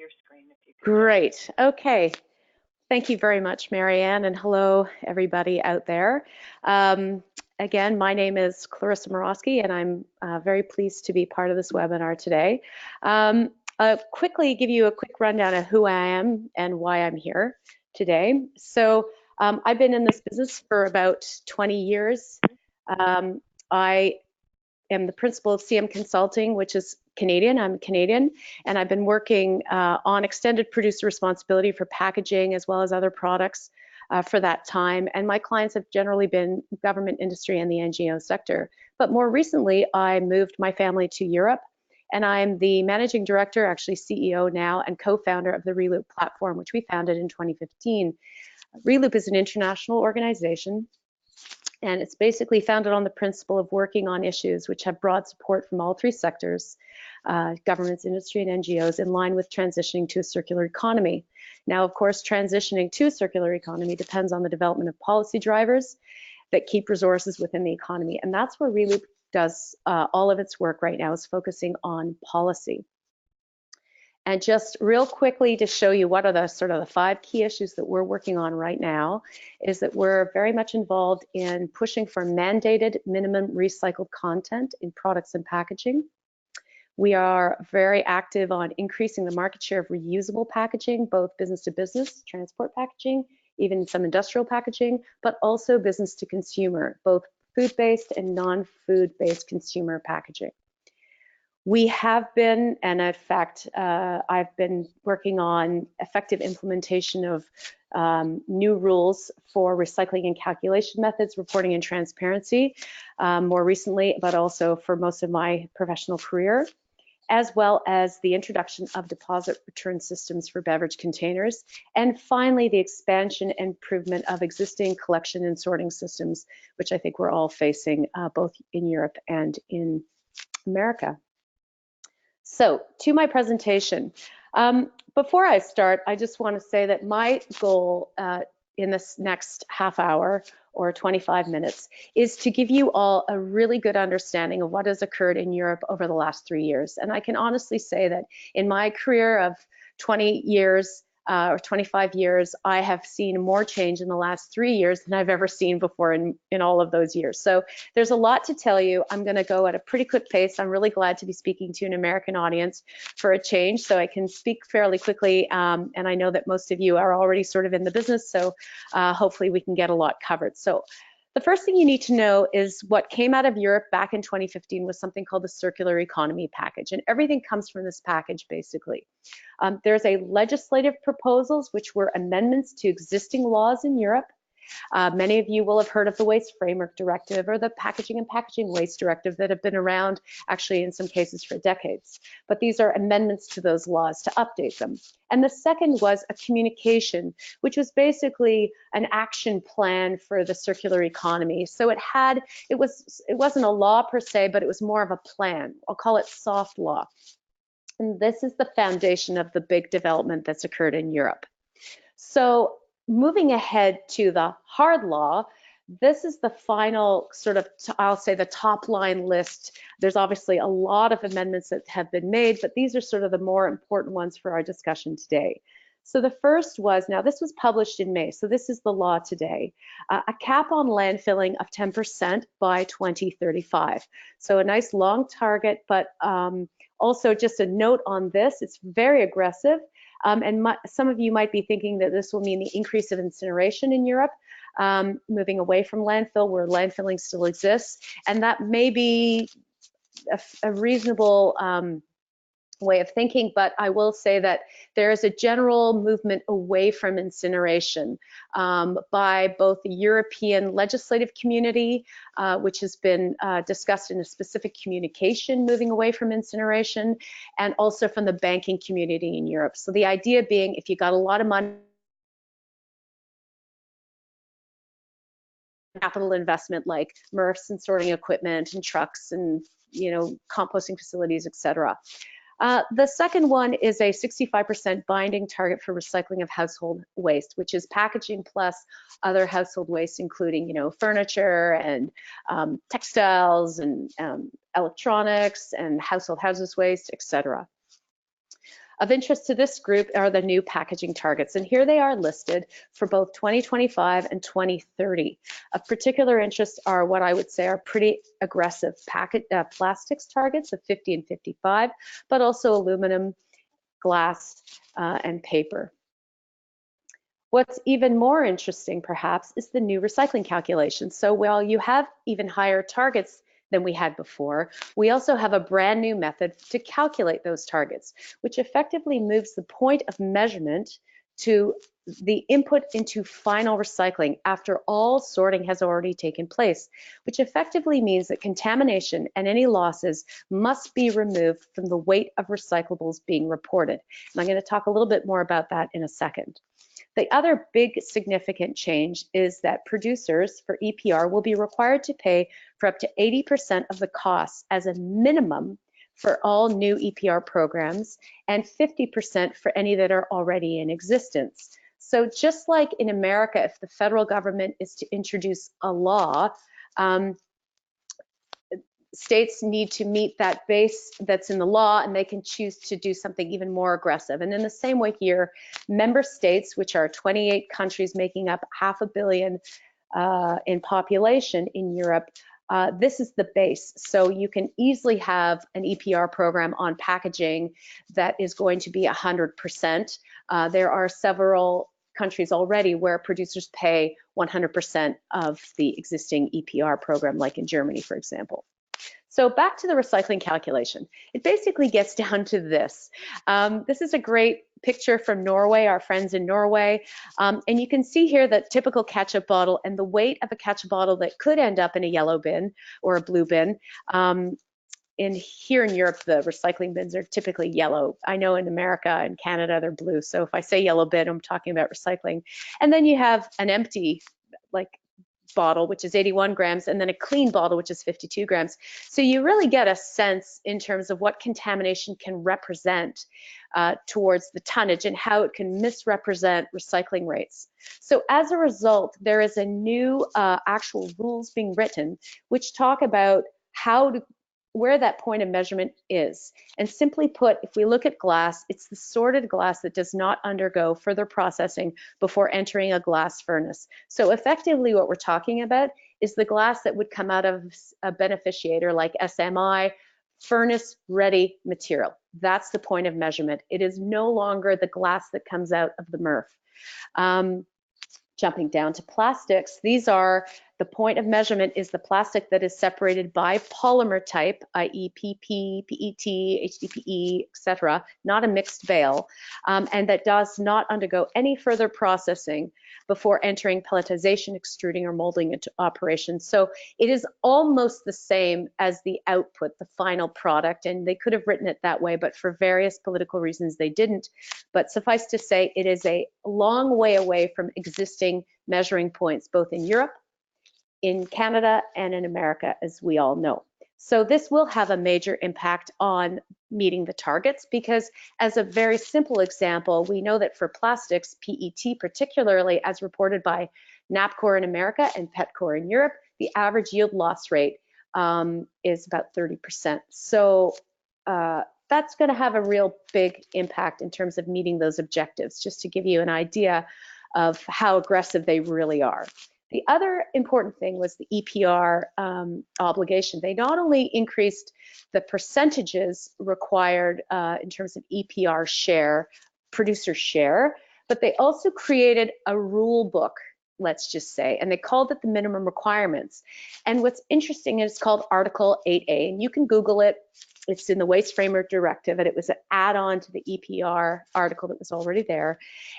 your screen if you could. Great. Okay. Thank you very much, Marianne, and hello, everybody out there. Again, my name is Clarissa Morawski, and I'm very pleased to be part of this webinar today. I'll quickly give you a quick rundown of who I am and why I'm here today. So I've been in this business for about 20 years. I am the principal of CM Consulting, which is Canadian. I'm Canadian, and I've been working on extended producer responsibility for packaging as well as other products for that time. And my clients have generally been government, industry, and the NGO sector. But more recently, I moved my family to Europe, and I'm the managing director, actually CEO now, and co-founder of the Reloop platform, which we founded in 2015. Reloop is an international organization, and it's basically founded on the principle of working on issues which have broad support from all three sectors, governments, industry, and NGOs, in line with transitioning to a circular economy. Now, of course, transitioning to a circular economy depends on the development of policy drivers that keep resources within the economy. And that's where Reloop does all of its work right now, is focusing on policy. And just real quickly to show you what are the sort of the 5 key issues that we're working on right now, is that we're very much involved in pushing for mandated minimum recycled content in products and packaging. We are very active on increasing the market share of reusable packaging, both business to business, transport packaging, even some industrial packaging, but also business to consumer, both food-based and non-food-based consumer packaging. We have been, and in fact, I've been working on effective implementation of new rules for recycling and calculation methods, reporting and transparency more recently, but also for most of my professional career, as well as the introduction of deposit return systems for beverage containers. And finally, the expansion and improvement of existing collection and sorting systems, which I think we're all facing both in Europe and in America. So to my presentation. Before I start, I just want to say that my goal in this next half hour or 25 minutes is to give you all a really good understanding of what has occurred in Europe over the last 3 years. And I can honestly say that in my career of 20 years or 25 years, I have seen more change in the last 3 years than I've ever seen before in all of those years. So there's a lot to tell you. I'm going to go at a pretty quick pace. I'm really glad to be speaking to an American audience for a change, so I can speak fairly quickly. And I know that most of you are already sort of in the business, so hopefully we can get a lot covered. So the first thing you need to know is what came out of Europe back in 2015 was something called the Circular Economy Package, and everything comes from this package, basically. There's a legislative proposals, which were amendments to existing laws in Europe. Many of you will have heard of the Waste Framework Directive or the Packaging and Packaging Waste Directive that have been around, actually in some cases for decades. But these are amendments to those laws to update them. And the second was a communication, which was basically an action plan for the circular economy. So it wasn't a law per se, but it was more of a plan. I'll call it soft law. And this is the foundation of the big development that's occurred in Europe. So moving ahead to the hard law, this is the final sort of, I'll say, the top line list. There's obviously a lot of amendments that have been made, but these are sort of the more important ones for our discussion today. So the first was, now this was published in May, so this is the law today, a cap on landfilling of 10% by 2035. So a nice long target, but also just a note on this, it's very aggressive. And some of you might be thinking that this will mean the increase of incineration in Europe, moving away from landfill where landfilling still exists. And that may be a reasonable way of thinking, but I will say that there is a general movement away from incineration by both the European legislative community, which has been discussed in a specific communication moving away from incineration, and also from the banking community in Europe. So the idea being, if you got a lot of money, capital investment like MRFs and sorting equipment and trucks and composting facilities, etc. The second one is a 65% binding target for recycling of household waste, which is packaging plus other household waste, including, furniture and textiles and electronics and household hazardous waste, etc. Of interest to this group are the new packaging targets, and here they are listed for both 2025 and 2030. Of particular interest are what I would say are pretty aggressive plastics targets of 50 and 55, but also aluminum, glass, and paper. What's even more interesting, perhaps, is the new recycling calculation. So while you have even higher targets than we had before, we also have a brand new method to calculate those targets, which effectively moves the point of measurement to the input into final recycling after all sorting has already taken place, which effectively means that contamination and any losses must be removed from the weight of recyclables being reported. And I'm going to talk a little bit more about that in a second. The other big significant change is that producers for EPR will be required to pay for up to 80% of the costs as a minimum for all new EPR programs and 50% for any that are already in existence. So just like in America, if the federal government is to introduce a law, states need to meet that base that's in the law, and they can choose to do something even more aggressive. And in the same way here, member states, which are 28 countries making up 500 million in population in Europe, this is the base. So you can easily have an EPR program on packaging that is going to be 100%. There are several countries already where producers pay 100% of the existing EPR program, like in Germany, for example. So back to the recycling calculation. It basically gets down to this. This is a great picture from Norway, our friends in Norway. And you can see here that typical ketchup bottle and the weight of a ketchup bottle that could end up in a yellow bin or a blue bin. Here in Europe, the recycling bins are typically yellow. I know in America and Canada, they're blue. So if I say yellow bin, I'm talking about recycling. And then you have an empty, like, bottle, which is 81 grams, and then a clean bottle, which is 52 grams. So you really get a sense in terms of what contamination can represent towards the tonnage and how it can misrepresent recycling rates. So as a result, there is a new actual rules being written which talk about where that point of measurement is. And simply put, if we look at glass, it's the sorted glass that does not undergo further processing before entering a glass furnace. So effectively what we're talking about is the glass that would come out of a beneficiator like SMI, furnace ready material. That's the point of measurement. It is no longer the glass that comes out of the MRF. Jumping down to plastics, the point of measurement is the plastic that is separated by polymer type, i.e. PP, PET, HDPE, etc., not a mixed bale, and that does not undergo any further processing before entering pelletization, extruding, or molding into operation. So it is almost the same as the output, the final product, and they could have written it that way, but for various political reasons they didn't. But suffice to say, it is a long way away from existing measuring points, both in Europe, in Canada, and in America, as we all know. So this will have a major impact on meeting the targets, because as a very simple example, we know that for plastics, PET particularly, as reported by NAPCOR in America and PETCOR in Europe, the average yield loss rate is about 30%. So that's going to have a real big impact in terms of meeting those objectives, just to give you an idea of how aggressive they really are. The other important thing was the EPR obligation. They not only increased the percentages required in terms of EPR share, producer share, but they also created a rule book, let's just say, and they called it the minimum requirements. And what's interesting is it's called Article 8A, and you can Google it. It's in the Waste Framework Directive, and it was an add-on to the EPR article that was already there.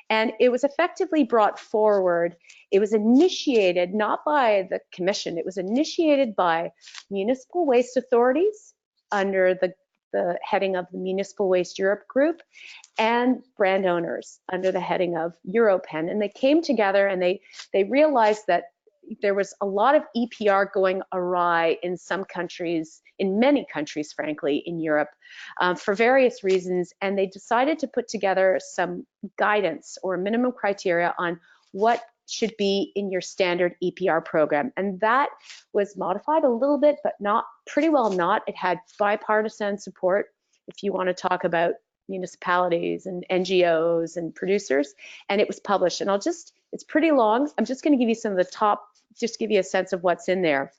And it was effectively brought forward. It was initiated not by the Commission, it was initiated by municipal waste authorities under the heading of the Municipal Waste Europe Group, and brand owners under the heading of Europen. And they came together and they realized that there was a lot of EPR going awry in some countries, in many countries, frankly, in Europe, for various reasons, and they decided to put together some guidance or minimum criteria on what should be in your standard EPR program. And that was modified a little bit, but not pretty well not. It had bipartisan support. If you want to talk about municipalities and NGOs and producers, and it was published. And it's pretty long. I'm just going to give you some of the top, just give you a sense of what's in there.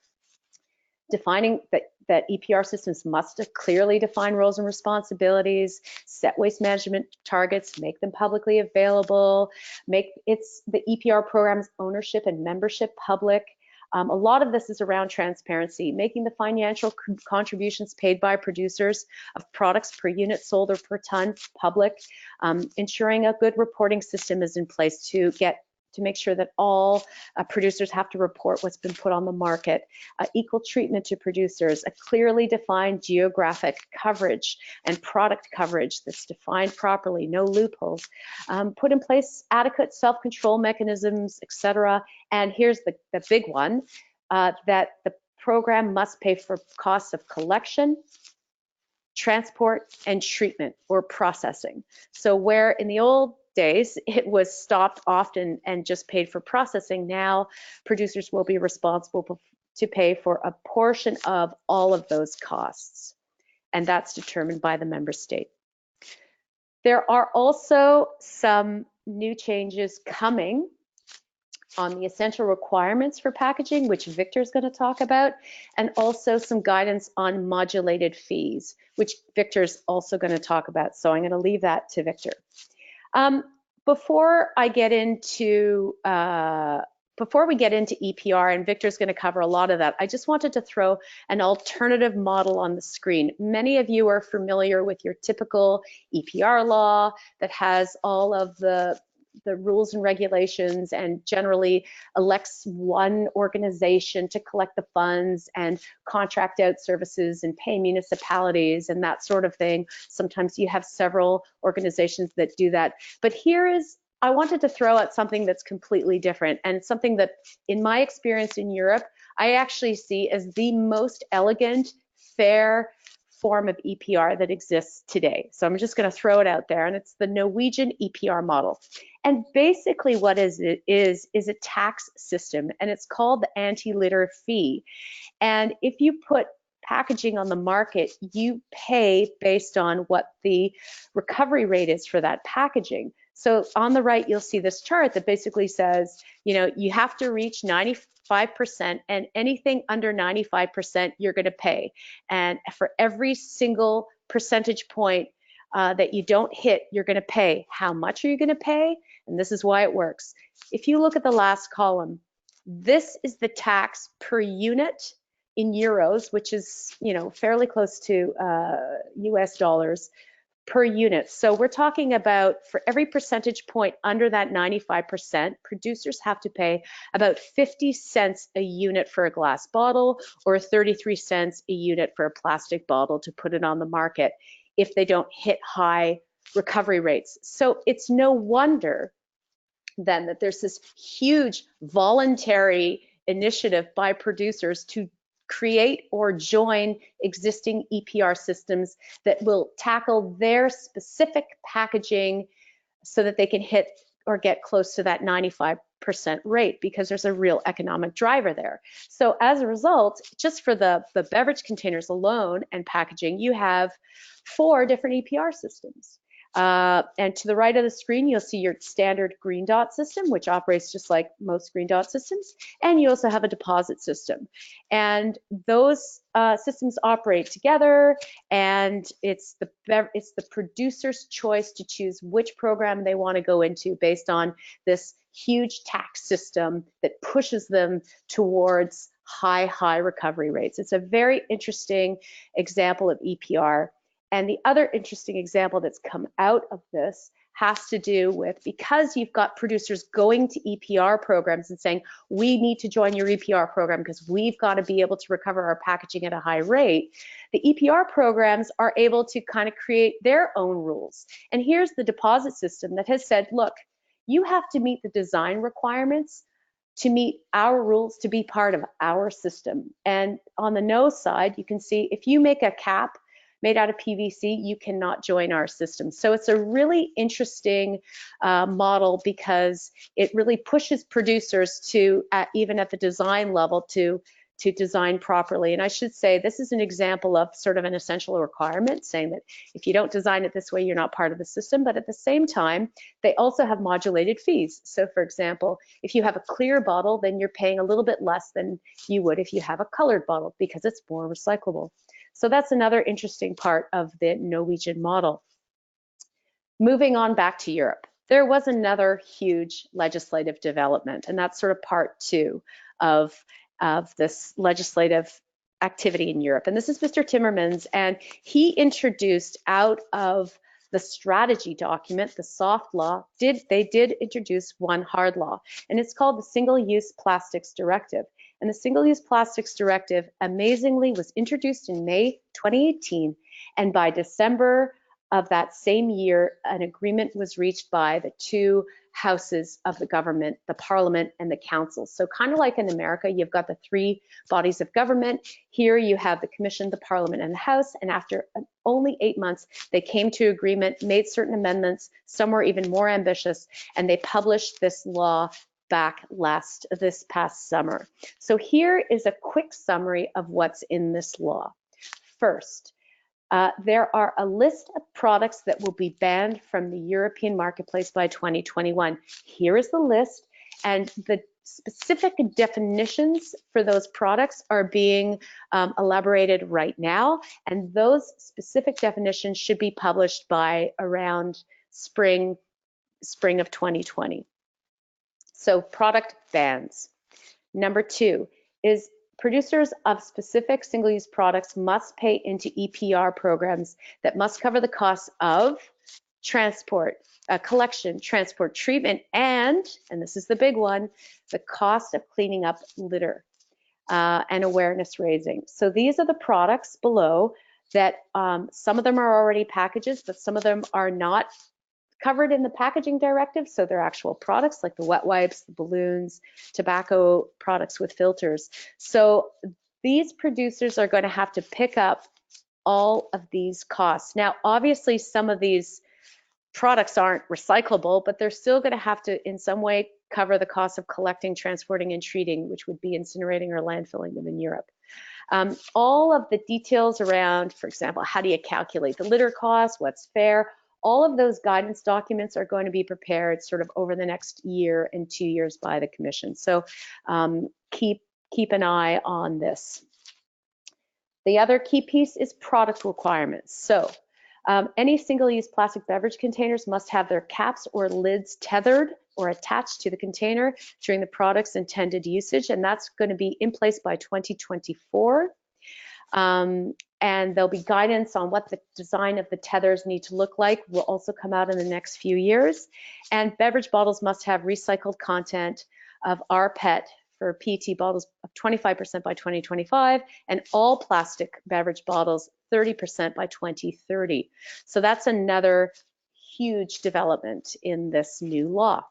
Defining that EPR systems must clearly define roles and responsibilities, set waste management targets, make them publicly available, make the EPR program's ownership and membership public. A lot of this is around transparency, making the financial contributions paid by producers of products per unit sold or per ton public, ensuring a good reporting system is in place to make sure that all producers have to report what's been put on the market, equal treatment to producers, a clearly defined geographic coverage and product coverage that's defined properly, no loopholes, put in place adequate self-control mechanisms, etc. And here's the big one, that the program must pay for costs of collection, transport, and treatment or processing. So where in the old days it was stopped often and just paid for processing, now producers will be responsible to pay for a portion of all of those costs, and that's determined by the member state. There are also some new changes coming on the essential requirements for packaging, which Victor's going to talk about, and also some guidance on modulated fees, which Victor's also going to talk about. So I'm going to leave that to Victor. Before we get into EPR, and Victor's going to cover a lot of that, I just wanted to throw an alternative model on the screen. Many of you are familiar with your typical EPR law that has all of the rules and regulations and generally elects one organization to collect the funds and contract out services and pay municipalities and that sort of thing. Sometimes you have several organizations that do that. But I wanted to throw out something that's completely different, and something that, in my experience in Europe, I actually see as the most elegant, fair form of EPR that exists today. So I'm just going to throw it out there, and it's the Norwegian EPR model. And basically what it is a tax system, and it's called the Antilitter fee. And if you put packaging on the market, you pay based on what the recovery rate is for that packaging. So on the right, you'll see this chart that basically says, you have to reach 95%, and anything under 95% you're going to pay. And for every single percentage point that you don't hit, you're going to pay. How much are you going to pay? And this is why it works. If you look at the last column, this is the tax per unit in euros, which is fairly close to US dollars per unit. So we're talking about, for every percentage point under that 95%, producers have to pay about 50 cents a unit for a glass bottle, or 33 cents a unit for a plastic bottle to put it on the market if they don't hit high recovery rates. So it's no wonder then that there's this huge voluntary initiative by producers to create or join existing EPR systems that will tackle their specific packaging so that they can hit or get close to that 95% rate, because there's a real economic driver there. So as a result, just for the beverage containers alone and packaging, you have 4 different EPR systems. And to the right of the screen, you'll see your standard green dot system, which operates just like most green dot systems. And you also have a deposit system. And those systems operate together, and it's the producer's choice to choose which program they want to go into based on this huge tax system that pushes them towards high recovery rates. It's a very interesting example of EPR. And the other interesting example that's come out of this has to do with, because you've got producers going to EPR programs and saying, we need to join your EPR program because we've got to be able to recover our packaging at a high rate, the EPR programs are able to kind of create their own rules. And here's the deposit system that has said, look, you have to meet the design requirements to meet our rules to be part of our system. And on the no side, you can see if you make a cap made out of PVC, you cannot join our system. So it's a really interesting model, because it really pushes producers to, even at the design level, to to design properly. And I should say this is an example of sort of an essential requirement, saying that if you don't design it this way, you're not part of the system. But at the same time, they also have modulated fees. So for example, if you have a clear bottle, then you're paying a little bit less than you would if you have a colored bottle because it's more recyclable. So that's another interesting part of the Norwegian model. Moving on back to Europe, there was another huge legislative development, and that's sort of part two of this legislative activity in Europe. And this is Mr. Timmermans, and he introduced out of the strategy document, the soft law, they did introduce one hard law, and it's called the Single-Use Plastics Directive. And the Single-Use Plastics Directive, amazingly, was introduced in May 2018, and by December of that same year, an agreement was reached by the two houses of the government, the parliament and the council. So kind of like in America, you've got the three bodies of government. Here you have the commission, the parliament, and the house. And after only 8 months, they came to agreement, made certain amendments. Some were even more ambitious, and they published this law back this past summer. So here is a quick summary of what's in this law. First, there are a list of products that will be banned from the European marketplace by 2021. Here is the list, and the specific definitions for those products are being elaborated right now, and those specific definitions should be published by around spring of 2020. So product bans. Number two is producers of specific single-use products must pay into EPR programs that must cover the costs of transport, collection, transport, treatment, and this is the big one, the cost of cleaning up litter and awareness raising. So these are the products below that some of them are already packages, but some of them are not covered in the packaging directive, so they're actual products like the wet wipes, the balloons, tobacco products with filters. So these producers are going to have to pick up all of these costs. Now, obviously, some of these products aren't recyclable, but they're still going to have to, in some way, cover the cost of collecting, transporting, and treating, which would be incinerating or landfilling them in Europe. All of the details around, for example, how do you calculate the litter cost, what's fair, all of those guidance documents are going to be prepared sort of over the next year and 2 years by the Commission. So keep an eye on this. The other key piece is product requirements. So any single-use plastic beverage containers must have their caps or lids tethered or attached to the container during the product's intended usage, and that's going to be in place by 2024. And there'll be guidance on what the design of the tethers need to look like, will also come out in the next few years. And beverage bottles must have recycled content of rPET for PET bottles of 25% by 2025, and all plastic beverage bottles 30% by 2030. So that's another huge development in this new law.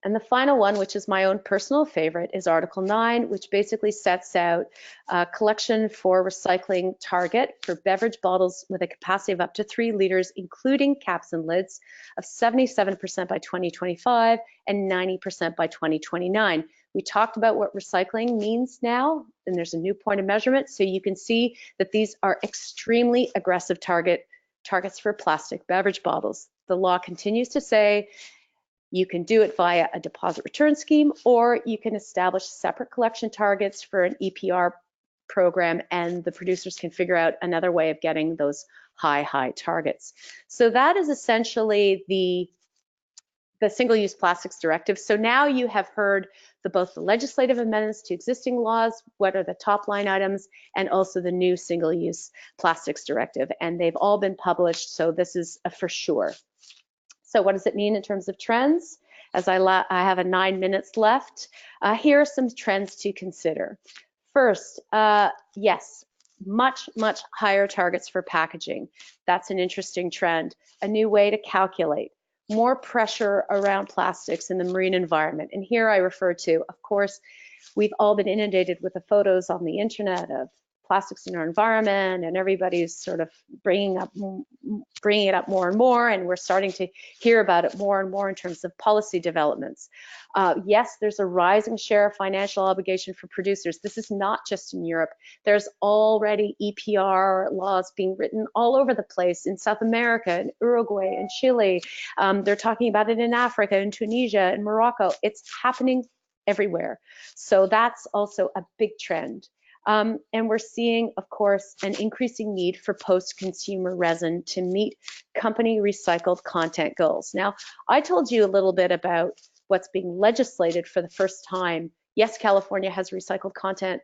And the final one, which is my own personal favorite, is Article 9, which basically sets out a collection for recycling target for beverage bottles with a capacity of up to 3 liters, including caps and lids, of 77% by 2025 and 90% by 2029. We talked about what recycling means now, and there's a new point of measurement, so you can see that these are extremely aggressive targets for plastic beverage bottles. The law continues to say you can do it via a deposit return scheme, or you can establish separate collection targets for an EPR program, and the producers can figure out another way of getting those high targets. So that is essentially the Single-Use Plastics Directive. So now you have heard both the legislative amendments to existing laws, what are the top line items, and also the new Single-Use Plastics Directive. And they've all been published, so this is a for sure. So what does it mean in terms of trends? As I have 9 minutes left, here are some trends to consider. First, yes, much higher targets for packaging. That's an interesting trend. A new way to calculate. More pressure around plastics in the marine environment. And here I refer to, of course, we've all been inundated with the photos on the internet of plastics in our environment, and everybody's sort of bringing it up more and more, and we're starting to hear about it more and more in terms of policy developments. Yes, there's a rising share of financial obligation for producers. This is not just in Europe. There's already EPR laws being written all over the place in South America, in Uruguay, and Chile. They're talking about it in Africa, in Tunisia, in Morocco. It's happening everywhere. So that's also a big trend. And we're seeing, of course, an increasing need for post-consumer resin to meet company recycled content goals. Now, I told you a little bit about what's being legislated for the first time. Yes, California has recycled content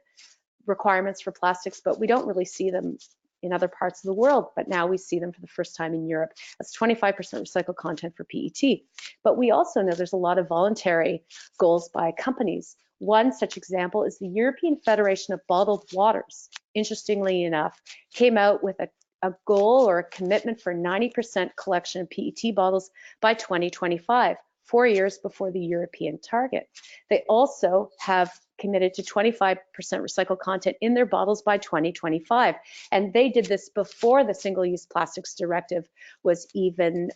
requirements for plastics, but we don't really see them in other parts of the world, but now we see them for the first time in Europe. That's 25% recycled content for PET. But we also know there's a lot of voluntary goals by companies. One such example is the European Federation of Bottled Waters, interestingly enough, came out with a goal or a commitment for 90% collection of PET bottles by 2025, 4 years before the European target. They also have committed to 25% recycled content in their bottles by 2025. And they did this before the Single-Use Plastics Directive was even,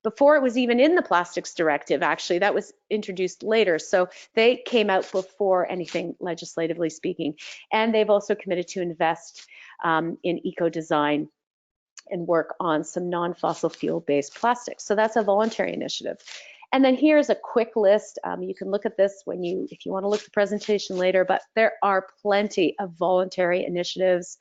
before it was even in the Plastics Directive, actually. That was introduced later. So they came out before anything legislatively speaking. And they've also committed to invest in eco-design and work on some non-fossil fuel-based plastics. So that's a voluntary initiative. And then here's a quick list. You can look at this if you want to look at the presentation later, but there are plenty of voluntary initiatives,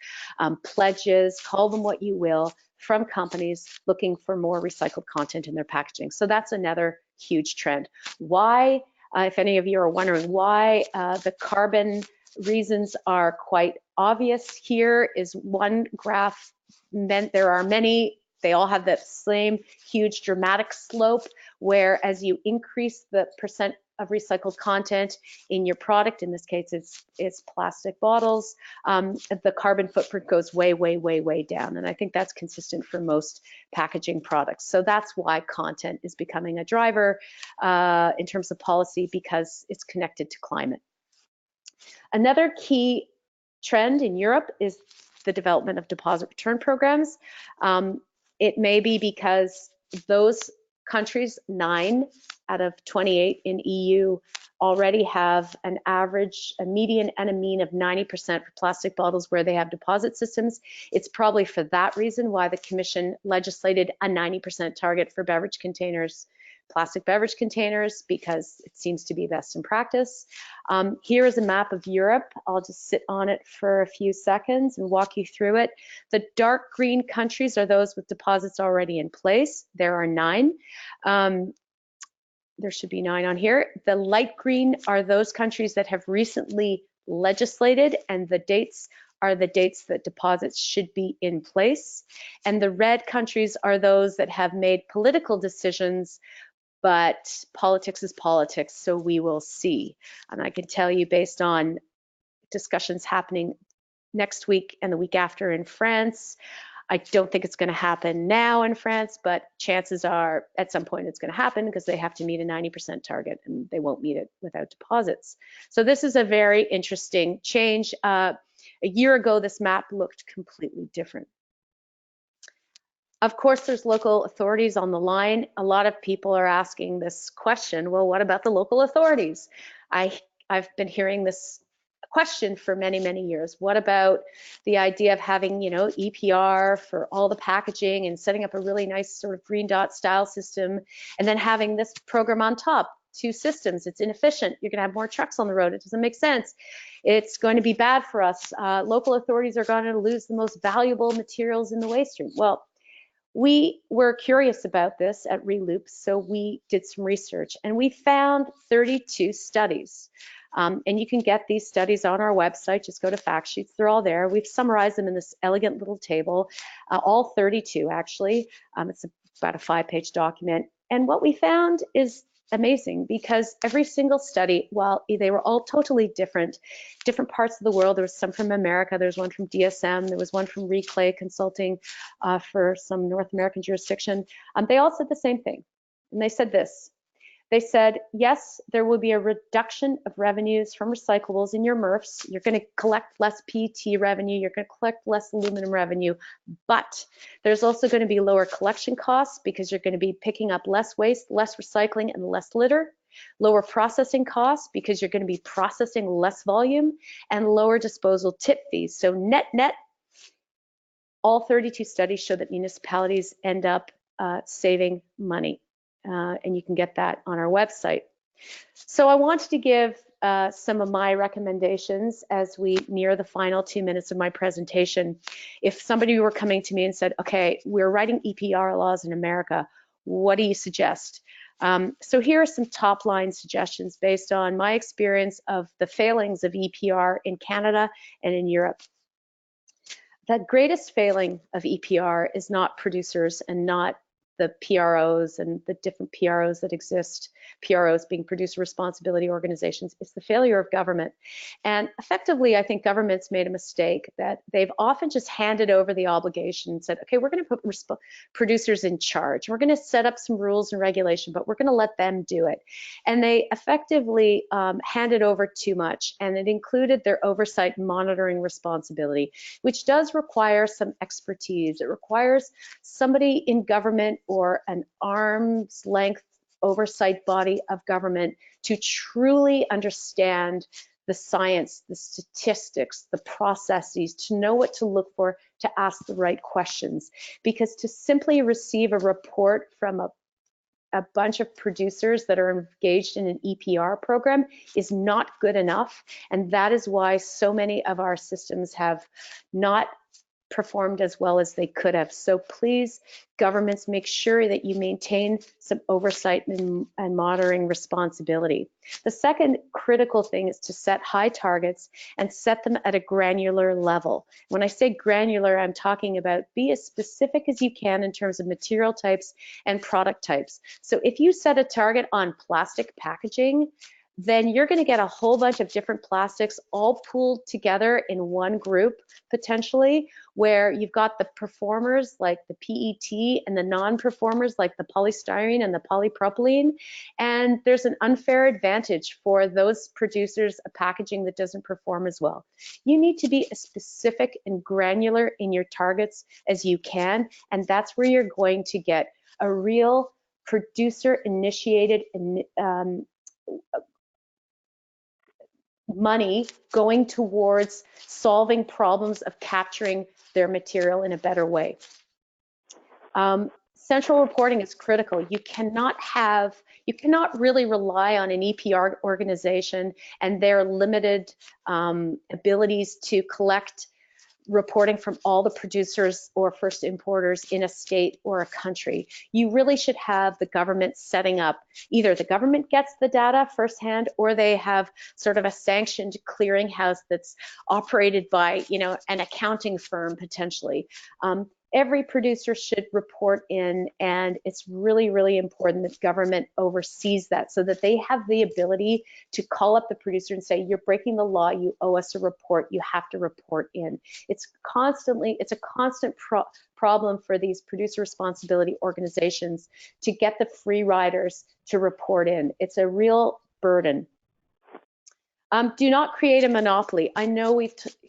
pledges, call them what you will, from companies looking for more recycled content in their packaging. So that's another huge trend. Why, if any of you are wondering why the carbon reasons are quite obvious, here is one graph. There are many. They all have the same huge dramatic slope, where as you increase the percent of recycled content in your product, in this case it's plastic bottles, the carbon footprint goes way, way, way, way down. And I think that's consistent for most packaging products. So that's why content is becoming a driver in terms of policy, because it's connected to climate. Another key trend in Europe is the development of deposit return programs. It may be because those countries, 9 out of 28 in EU, already have an average, a median and a mean of 90% for plastic bottles where they have deposit systems. It's probably for that reason why the Commission legislated a 90% target for beverage containers, plastic beverage containers, because it seems to be best in practice. Here is a map of Europe. I'll just sit on it for a few seconds and walk you through it. The dark green countries are those with deposits already in place. There are 9. There should be 9 on here. The light green are those countries that have recently legislated, and the dates are the dates that deposits should be in place. And the red countries are those that have made political decisions, but politics is politics, so we will see. And I can tell you, based on discussions happening next week and the week after in France, I don't think it's going to happen now in France, but chances are at some point it's going to happen, because they have to meet a 90% target and they won't meet it without deposits. So this is a very interesting change. A year ago, this map looked completely different. Of course, there's local authorities on the line. A lot of people are asking this question, well, what about the local authorities? I've been hearing this question for many, many years. What about the idea of having, EPR for all the packaging and setting up a really nice sort of green dot style system, and then having this program on top? 2 systems. It's inefficient. You're going to have more trucks on the road. It doesn't make sense. It's going to be bad for us. Local authorities are going to lose the most valuable materials in the waste stream. Well, we were curious about this at Reloop, so we did some research, and we found 32 studies. And you can get these studies on our website. Just go to fact sheets. They're all there. We've summarized them in this elegant little table, all 32 actually. It's about a 5-page document. And what we found is amazing, because every single study, while they were all totally different parts of the world. There was some from America, there's one from DSM, there was one from Reclay Consulting for some North American jurisdiction. They all said the same thing. And they said this: They said, yes, there will be a reduction of revenues from recyclables in your MRFs. You're going to collect less PET revenue. You're going to collect less aluminum revenue. But there's also going to be lower collection costs because you're going to be picking up less waste, less recycling, and less litter. Lower processing costs because you're going to be processing less volume, and lower disposal tip fees. So net, all 32 studies show that municipalities end up saving money. And you can get that on our website. So I wanted to give some of my recommendations as we near the final 2 minutes of my presentation. If somebody were coming to me and said, okay, we're writing EPR laws in America, what do you suggest? So here are some top line suggestions based on my experience of the failings of EPR in Canada and in Europe. The greatest failing of EPR is not producers and not the PROs and the different PROs that exist, PROs being producer responsibility organizations. It's the failure of government. And effectively, I think government's made a mistake that they've often just handed over the obligation and said, okay, we're going to put producers in charge. We're going to set up some rules and regulation, but we're going to let them do it. And they effectively handed over too much, and it included their oversight and monitoring responsibility, which does require some expertise. It requires somebody in government or an arm's length oversight body of government to truly understand the science, the statistics, the processes, to know what to look for, to ask the right questions. Because to simply receive a report from a bunch of producers that are engaged in an EPR program is not good enough. And that is why so many of our systems have not performed as well as they could have. So please, governments, make sure that you maintain some oversight and monitoring responsibility. The second critical thing is to set high targets and set them at a granular level. When I say granular, I'm talking about be as specific as you can in terms of material types and product types. So if you set a target on plastic packaging, then you're going to get a whole bunch of different plastics all pooled together in one group, potentially, where you've got the performers like the PET and the non-performers like the polystyrene and the polypropylene. And there's an unfair advantage for those producers of packaging that doesn't perform as well. You need to be as specific and granular in your targets as you can, and that's where you're going to get a real producer-initiated money going towards solving problems of capturing their material in a better way. Central reporting is critical. You cannot really rely on an EPR organization and their limited abilities to collect reporting from all the producers or first importers in a state or a country. You really should have the government setting up, either the government gets the data firsthand or they have sort of a sanctioned clearinghouse that's operated by, an accounting firm potentially. Every producer should report in, and it's really, really important that government oversees that so that they have the ability to call up the producer and say, you're breaking the law, you owe us a report, you have to report in. It's a constant problem for these producer responsibility organizations to get the free riders to report in. It's a real burden. Do not create a monopoly. I know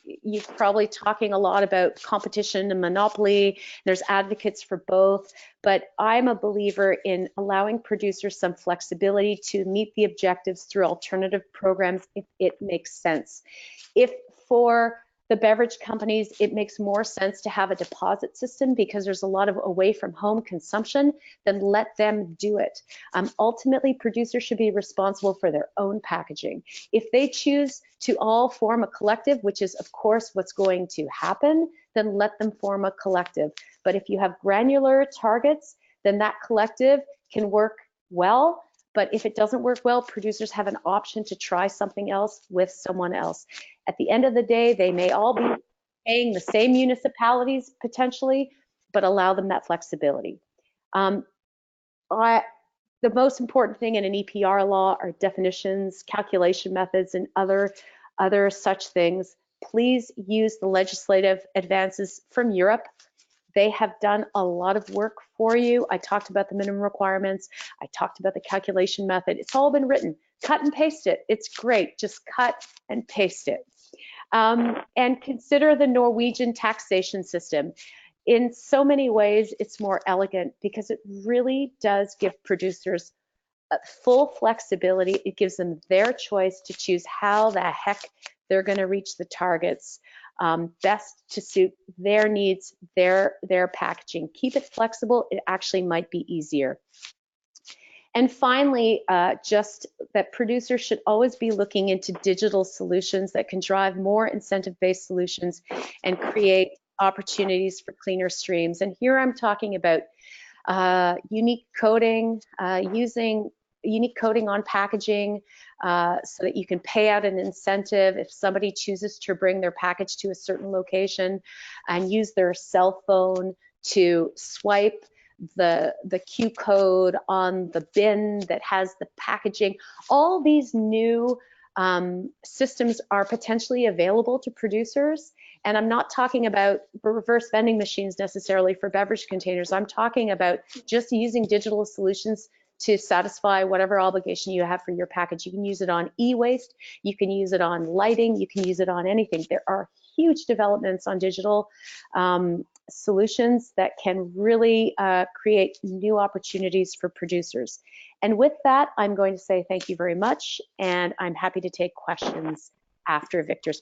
you're probably talking a lot about competition and monopoly. There's advocates for both, but I'm a believer in allowing producers some flexibility to meet the objectives through alternative programs if it makes sense. If for the beverage companies, it makes more sense to have a deposit system because there's a lot of away from home consumption, then let them do it. Ultimately, producers should be responsible for their own packaging. If they choose to all form a collective, which is of course what's going to happen, then let them form a collective. But if you have granular targets, then that collective can work well. But if it doesn't work well, producers have an option to try something else with someone else. At the end of the day, they may all be paying the same municipalities potentially, but allow them that flexibility. The most important thing in an EPR law are definitions, calculation methods, and other such things. Please use the legislative advances from Europe. They have done a lot of work for you. I talked about the minimum requirements. I talked about the calculation method. It's all been written. Cut and paste it. It's great. Just cut and paste it. And consider the Norwegian taxation system. In so many ways, it's more elegant because it really does give producers full flexibility. It gives them their choice to choose how the heck they're going to reach the targets best to suit their needs, their packaging. Keep it flexible. It actually might be easier. And finally, just that producers should always be looking into digital solutions that can drive more incentive-based solutions and create opportunities for cleaner streams. And here I'm talking about unique coding, using unique coding on packaging so that you can pay out an incentive if somebody chooses to bring their package to a certain location and use their cell phone to swipe the Q code on the bin that has the packaging. All these new systems are potentially available to producers. And I'm not talking about reverse vending machines necessarily for beverage containers. I'm talking about just using digital solutions to satisfy whatever obligation you have for your package. You can use it on e-waste, you can use it on lighting, you can use it on anything. There are huge developments on digital solutions that can really create new opportunities for producers. And with that, I'm going to say thank you very much, and I'm happy to take questions after Victor's